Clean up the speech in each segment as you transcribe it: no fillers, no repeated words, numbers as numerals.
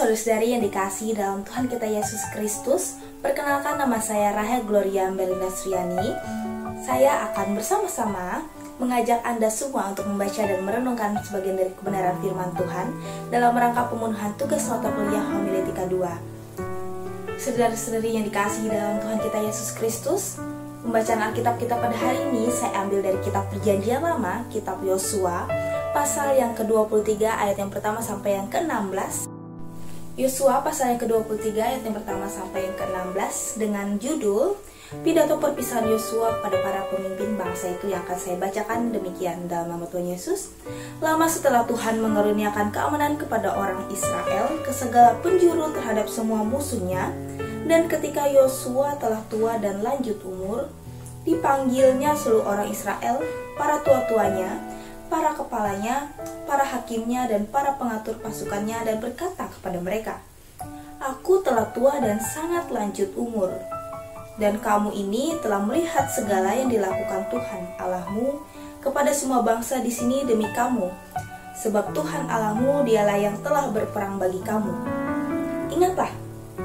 saudara-saudari yang dikasihi dalam Tuhan kita Yesus Kristus, perkenalkan nama saya Rahel Gloria Melinda Sriani. Saya akan bersama-sama mengajak Anda semua untuk membaca dan merenungkan sebagian dari kebenaran firman Tuhan dalam rangka pemenuhan tugas mata kuliah Homiletika 2. Saudara-saudari yang dikasihi dalam Tuhan kita Yesus Kristus, pembacaan Alkitab kita pada hari ini saya ambil dari kitab Perjanjian Lama, kitab Yosua, pasal yang ke-23 ayat yang pertama sampai yang ke-16. Yosua pasal yang ke-23 ayat yang pertama sampai yang ke-16 dengan judul Pidato Perpisahan Yosua pada para pemimpin bangsa itu, yang akan saya bacakan demikian dalam nama Tuhan Yesus. Lama setelah Tuhan mengaruniakan keamanan kepada orang Israel ke segala penjuru terhadap semua musuhnya, dan ketika Yosua telah tua dan lanjut umur, dipanggilnya seluruh orang Israel, para tua-tuanya, para kepalanya, para hakimnya, dan para pengatur pasukannya, dan berkata kepada mereka, "Aku telah tua dan sangat lanjut umur, dan kamu ini telah melihat segala yang dilakukan Tuhan Allahmu kepada semua bangsa di sini demi kamu, sebab Tuhan Allahmu dialah yang telah berperang bagi kamu. Ingatlah,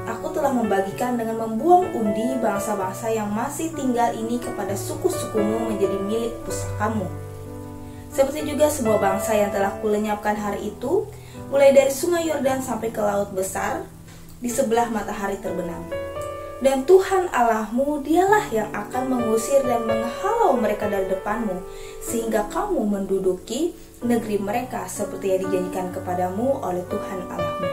aku telah membagikan dengan membuang undi bangsa-bangsa yang masih tinggal ini kepada suku-sukumu menjadi milik pusakamu. Seperti juga semua bangsa yang telah kulenyapkan hari itu, mulai dari sungai Yordan sampai ke laut besar, di sebelah matahari terbenam. Dan Tuhan Allahmu dialah yang akan mengusir dan menghalau mereka dari depanmu, sehingga kamu menduduki negeri mereka seperti yang dijanjikan kepadamu oleh Tuhan Allahmu.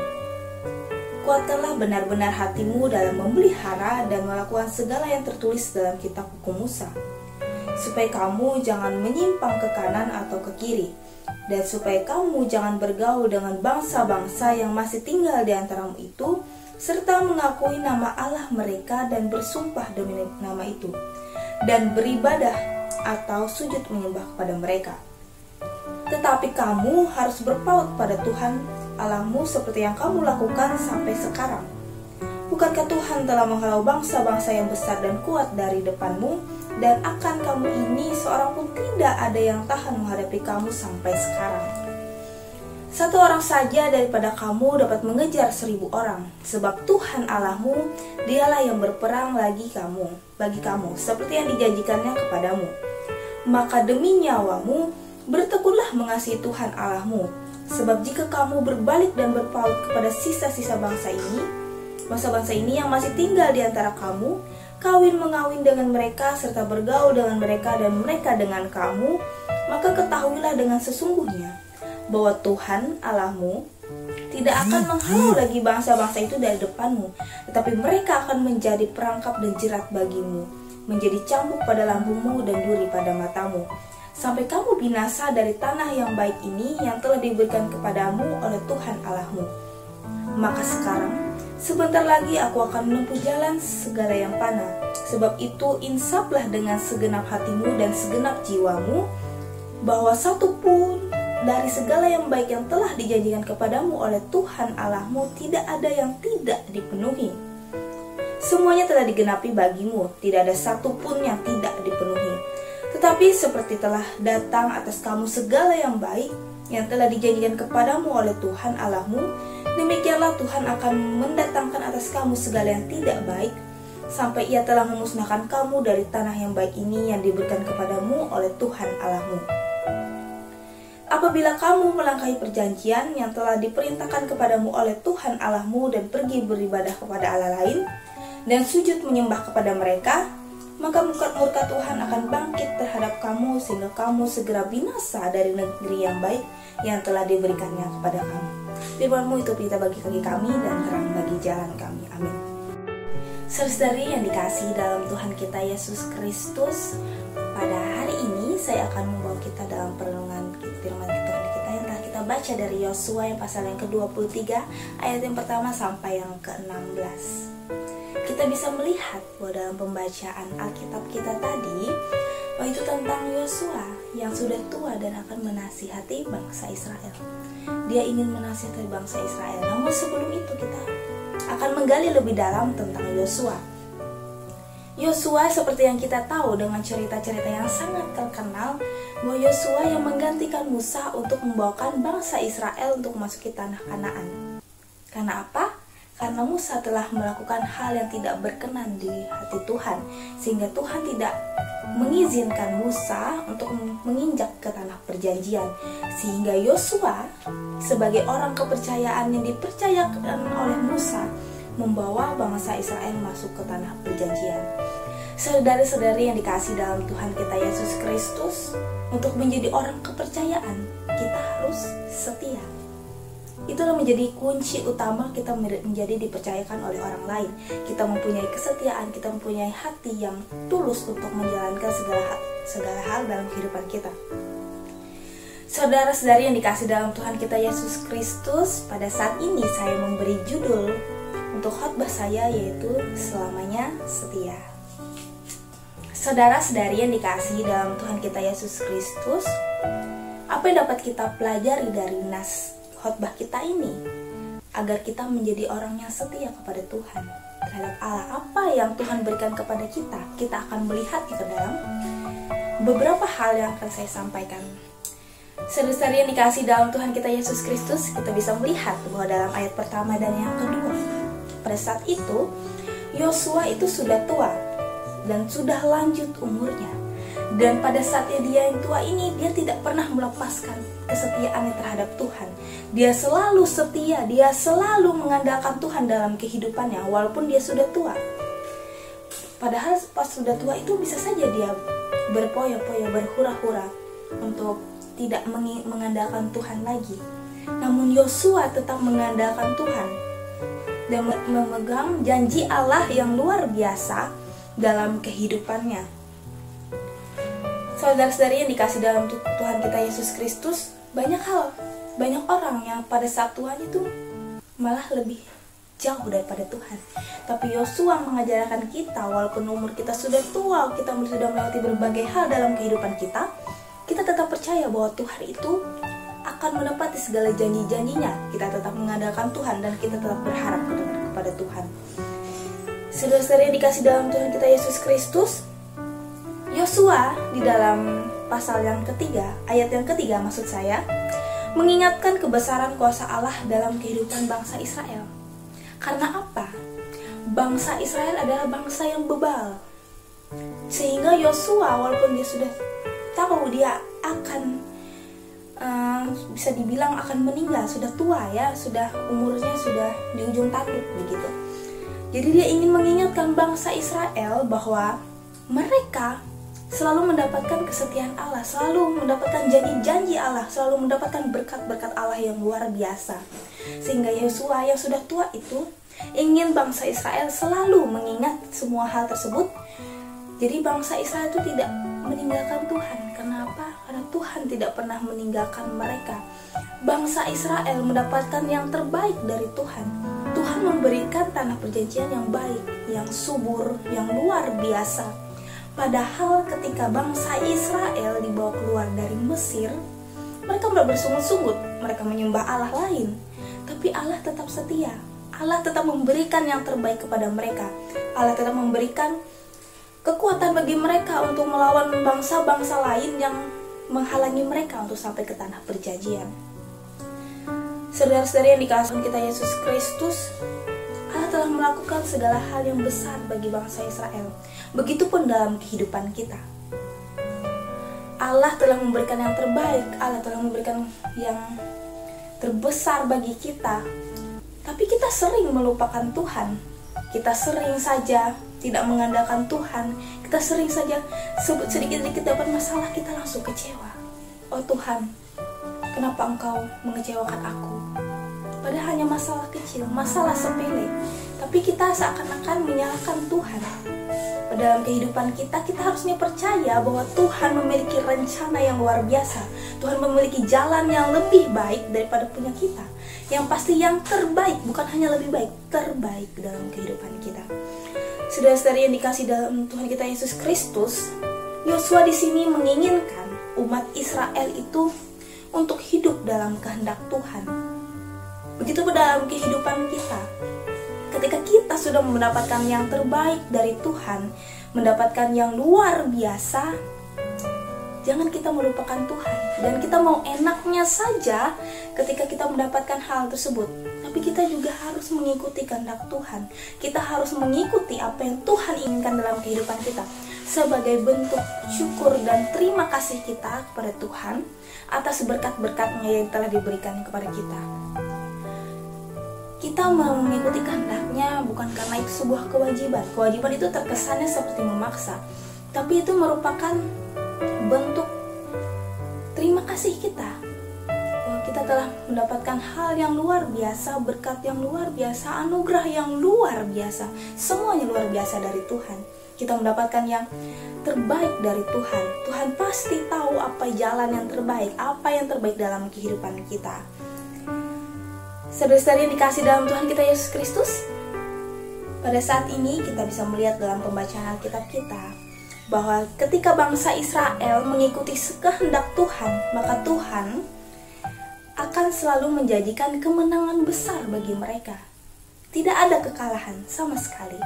Kuatkanlah benar-benar hatimu dalam memelihara dan melakukan segala yang tertulis dalam kitab hukum Musa, supaya kamu jangan menyimpang ke kanan atau ke kiri, dan supaya kamu jangan bergaul dengan bangsa-bangsa yang masih tinggal di antaramu itu, serta mengakui nama Allah mereka dan bersumpah demi nama itu, dan beribadah atau sujud menyembah kepada mereka. Tetapi kamu harus berpaut pada Tuhan Allahmu seperti yang kamu lakukan sampai sekarang. Bukankah Tuhan telah menghalau bangsa-bangsa yang besar dan kuat dari depanmu, dan akan kamu ini seorang pun tidak ada yang tahan menghadapi kamu sampai sekarang? Satu orang saja daripada kamu dapat mengejar 1000 orang, sebab Tuhan Allahmu dialah yang berperang bagi kamu, seperti yang dijanjikannya kepadamu. Maka demi nyawamu, bertekunlah mengasihi Tuhan Allahmu, sebab jika kamu berbalik dan berpaut kepada sisa-sisa bangsa ini yang masih tinggal di antara kamu, kawin-mengawin dengan mereka, serta bergaul dengan mereka dan mereka dengan kamu, maka ketahuilah dengan sesungguhnya bahwa Tuhan Allahmu tidak akan menghalau lagi bangsa-bangsa itu dari depanmu, tetapi mereka akan menjadi perangkap dan jerat bagimu, menjadi cambuk pada lambungmu dan duri pada matamu, sampai kamu binasa dari tanah yang baik ini yang telah diberikan kepadamu oleh Tuhan Allahmu. Maka sekarang, sebentar lagi aku akan menempuh jalan segala yang panah. Sebab itu insaflah dengan segenap hatimu dan segenap jiwamu, bahwa satu pun dari segala yang baik yang telah dijanjikan kepadamu oleh Tuhan Allahmu tidak ada yang tidak dipenuhi. Semuanya telah digenapi bagimu, tidak ada satu pun yang tidak dipenuhi. Tetapi seperti telah datang atas kamu segala yang baik yang telah dijanjikan kepadamu oleh Tuhan Allahmu, demikianlah Tuhan akan mendatangkan atas kamu segala yang tidak baik, sampai Ia telah memusnahkan kamu dari tanah yang baik ini yang diberikan kepadamu oleh Tuhan Allahmu. Apabila kamu melangkahi perjanjian yang telah diperintahkan kepadamu oleh Tuhan Allahmu dan pergi beribadah kepada Allah lain dan sujud menyembah kepada mereka, maka murka Tuhan akan bangkit terhadap kamu sehingga kamu segera binasa dari negeri yang baik yang telah diberikannya kepada kamu. Firman-Mu itu pelita bagi kaki kami dan terang bagi jalan kami. Amin. Saudari yang dikasihi dalam Tuhan kita Yesus Kristus, pada hari ini saya akan membawa kita dalam perenungan firman Tuhan kita yang telah kita baca dari Yosua yang pasal yang ke-23 ayat yang pertama sampai yang ke-16. Kita bisa melihat bahwa dalam pembacaan Alkitab kita tadi, bahwa itu tentang Yosua yang sudah tua dan akan menasihati bangsa Israel. Dia ingin menasihati bangsa Israel. Namun sebelum itu kita akan menggali lebih dalam tentang Yosua. Yosua seperti yang kita tahu dengan cerita-cerita yang sangat terkenal, bahwa Yosua yang menggantikan Musa untuk membawakan bangsa Israel untuk memasuki tanah Kanaan. Karena apa? Karena Musa telah melakukan hal yang tidak berkenan di hati Tuhan, sehingga Tuhan tidak mengizinkan Musa untuk menginjak ke tanah perjanjian. Sehingga Yosua sebagai orang kepercayaan yang dipercayakan oleh Musa membawa bangsa Israel masuk ke tanah perjanjian. Saudara-saudari yang dikasihi dalam Tuhan kita Yesus Kristus, untuk menjadi orang kepercayaan kita harus setia. Itulah menjadi kunci utama kita menjadi dipercayakan oleh orang lain. Kita mempunyai kesetiaan, kita mempunyai hati yang tulus untuk menjalankan segala hal dalam kehidupan kita. Saudara-saudari yang dikasihi dalam Tuhan kita Yesus Kristus, pada saat ini saya memberi judul untuk khotbah saya, yaitu Selamanya Setia. Saudara-saudari yang dikasihi dalam Tuhan kita Yesus Kristus, apa yang dapat kita pelajari dari nas khotbah kita ini agar kita menjadi orang yang setia kepada Tuhan terhadap Allah? Apa yang Tuhan berikan kepada kita akan melihat ke dalam beberapa hal yang akan saya sampaikan. Saudara-saudari yang dikasihi dalam Tuhan kita Yesus Kristus, kita bisa melihat bahwa dalam ayat pertama dan yang kedua, pada saat itu Yosua itu sudah tua dan sudah lanjut umurnya. Dan pada saatnya dia yang tua ini, dia tidak pernah melepaskan kesetiaannya terhadap Tuhan. Dia selalu setia, dia selalu mengandalkan Tuhan dalam kehidupannya walaupun dia sudah tua. Padahal pas sudah tua itu bisa saja dia berpoya-poya, berhura-hura untuk tidak mengandalkan Tuhan lagi. Namun Yosua tetap mengandalkan Tuhan dan memegang janji Allah yang luar biasa dalam kehidupannya. Saudara-saudari yang dikasih dalam Tuhan kita Yesus Kristus, banyak orang yang pada saat tuanya itu malah lebih jauh daripada Tuhan. Tapi Yosua mengajarkan kita, walaupun umur kita sudah tua, kita sudah melewati berbagai hal dalam kehidupan kita, kita tetap percaya bahwa Tuhan itu akan menepati segala janji-janjinya. Kita tetap mengandalkan Tuhan dan kita tetap berharap kepada Tuhan. Saudara-saudari yang dikasih dalam Tuhan kita Yesus Kristus, Yosua di dalam pasal yang ketiga, ayat yang ketiga maksud saya, mengingatkan kebesaran kuasa Allah dalam kehidupan bangsa Israel. Karena apa? Bangsa Israel adalah bangsa yang bebal. Sehingga Yosua walaupun dia sudah tahu dia akan bisa dibilang akan meninggal, sudah tua ya, sudah umurnya sudah di ujung tanduk begitu. Jadi dia ingin mengingatkan bangsa Israel bahwa mereka selalu mendapatkan kesetiaan Allah, selalu mendapatkan janji-janji Allah, selalu mendapatkan berkat-berkat Allah yang luar biasa. Sehingga Yosua yang sudah tua itu ingin bangsa Israel selalu mengingat semua hal tersebut. Jadi bangsa Israel itu tidak meninggalkan Tuhan. Kenapa? Karena Tuhan tidak pernah meninggalkan mereka. Bangsa Israel mendapatkan yang terbaik dari Tuhan. Tuhan memberikan tanah perjanjian yang baik, yang subur, yang luar biasa. Padahal ketika bangsa Israel dibawa keluar dari Mesir, mereka bersungut-sungut, mereka menyembah Allah lain. Tapi Allah tetap setia. Allah tetap memberikan yang terbaik kepada mereka. Allah tetap memberikan kekuatan bagi mereka untuk melawan bangsa-bangsa lain yang menghalangi mereka untuk sampai ke tanah perjanjian. Saudara-saudari yang dikasihi kita Yesus Kristus, Allah telah melakukan segala hal yang besar bagi bangsa Israel. Begitupun dalam kehidupan kita. Allah telah memberikan yang terbaik, Allah telah memberikan yang terbesar bagi kita. Tapi kita sering melupakan Tuhan. Kita sering saja tidak mengandalkan Tuhan. Kita sering saja sedikit-sedikit dapat masalah, kita langsung kecewa. Oh Tuhan, kenapa Engkau mengecewakan aku? Padahal hanya masalah kecil, masalah sepele. Tapi kita seakan-akan menyalahkan Tuhan. Dalam kehidupan kita harusnya percaya bahwa Tuhan memiliki rencana yang luar biasa. Tuhan memiliki jalan yang lebih baik daripada punya kita. Yang pasti yang terbaik, bukan hanya lebih baik, terbaik dalam kehidupan kita. Saudara-saudari yang dikasihi dalam Tuhan kita Yesus Kristus, Yosua di sini menginginkan umat Israel itu untuk hidup dalam kehendak Tuhan. Begitu pun dalam kehidupan kita. Ketika kita sudah mendapatkan yang terbaik dari Tuhan, mendapatkan yang luar biasa, jangan kita melupakan Tuhan. Dan kita mau enaknya saja ketika kita mendapatkan hal tersebut. tapi kita juga harus mengikuti kehendak Tuhan. Kita harus mengikuti apa yang Tuhan inginkan dalam kehidupan kita, sebagai bentuk syukur dan terima kasih kita kepada Tuhan atas berkat-berkatnya yang telah diberikan kepada kita. Kita mengikuti kehendaknya bukan karena itu sebuah kewajiban. Kewajiban itu terkesannya seperti memaksa, tapi itu merupakan bentuk terima kasih kita, bahwa kita telah mendapatkan hal yang luar biasa, berkat yang luar biasa, anugerah yang luar biasa. Semuanya luar biasa dari Tuhan. Kita mendapatkan yang terbaik dari Tuhan. Tuhan pasti tahu apa jalan yang terbaik, apa yang terbaik dalam kehidupan kita. Saudara-saudari yang dikasih dalam Tuhan kita Yesus Kristus, pada saat ini kita bisa melihat dalam pembacaan Alkitab kita bahwa ketika bangsa Israel mengikuti kehendak Tuhan, maka Tuhan akan selalu menjanjikan kemenangan besar bagi mereka. Tidak ada kekalahan sama sekali.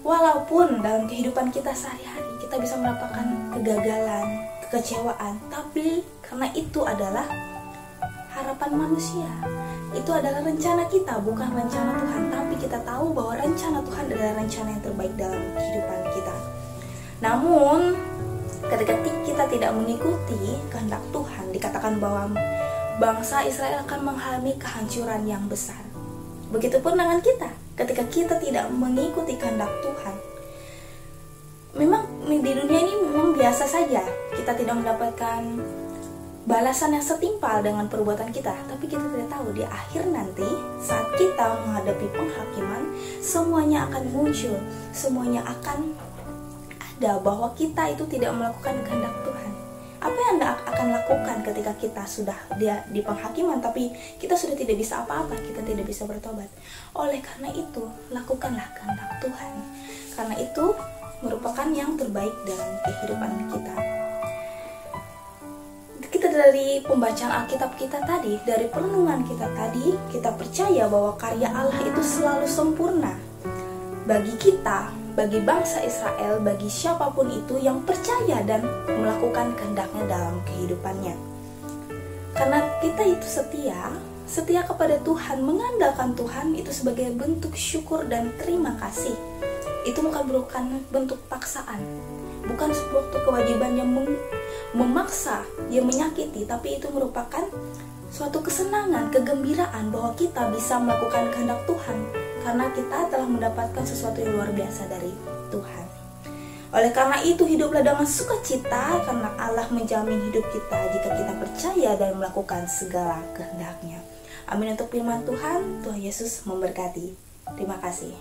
Walaupun dalam kehidupan kita sehari-hari kita bisa mendapatkan kegagalan, kekecewaan, tapi karena itu adalah harapan manusia. Itu adalah rencana kita, bukan rencana Tuhan. Tapi kita tahu bahwa rencana Tuhan adalah rencana yang terbaik dalam kehidupan kita. Namun, ketika kita tidak mengikuti kehendak Tuhan, dikatakan bahwa bangsa Israel akan mengalami kehancuran yang besar. Begitupun dengan kita, ketika kita tidak mengikuti kehendak Tuhan. Memang di dunia ini memang biasa saja, kita tidak mendapatkan balasan yang setimpal dengan perbuatan kita. Tapi kita tidak tahu di akhir nanti, saat kita menghadapi penghakiman, semuanya akan muncul, semuanya akan ada bahwa kita itu tidak melakukan kehendak Tuhan. Apa yang Anda akan lakukan ketika kita sudah di penghakiman tapi kita sudah tidak bisa apa-apa, kita tidak bisa bertobat? Oleh karena itu, lakukanlah kehendak Tuhan. Karena itu merupakan yang terbaik dalam kehidupan kita. Kita dari pembacaan Alkitab kita tadi, dari perenungan kita tadi, kita percaya bahwa karya Allah itu selalu sempurna bagi kita, bagi bangsa Israel, bagi siapapun itu yang percaya dan melakukan kehendaknya dalam kehidupannya. Karena kita itu setia kepada Tuhan, mengandalkan Tuhan itu sebagai bentuk syukur dan terima kasih. Itu bukan bentuk paksaan, bukan sebuah kewajiban yang memaksa, yang menyakiti, tapi itu merupakan suatu kesenangan, kegembiraan bahwa kita bisa melakukan kehendak Tuhan karena kita telah mendapatkan sesuatu yang luar biasa dari Tuhan. Oleh karena itu, hiduplah dengan sukacita karena Allah menjamin hidup kita jika kita percaya dan melakukan segala kehendak-Nya. Amin untuk firman Tuhan. Tuhan Yesus memberkati. Terima kasih.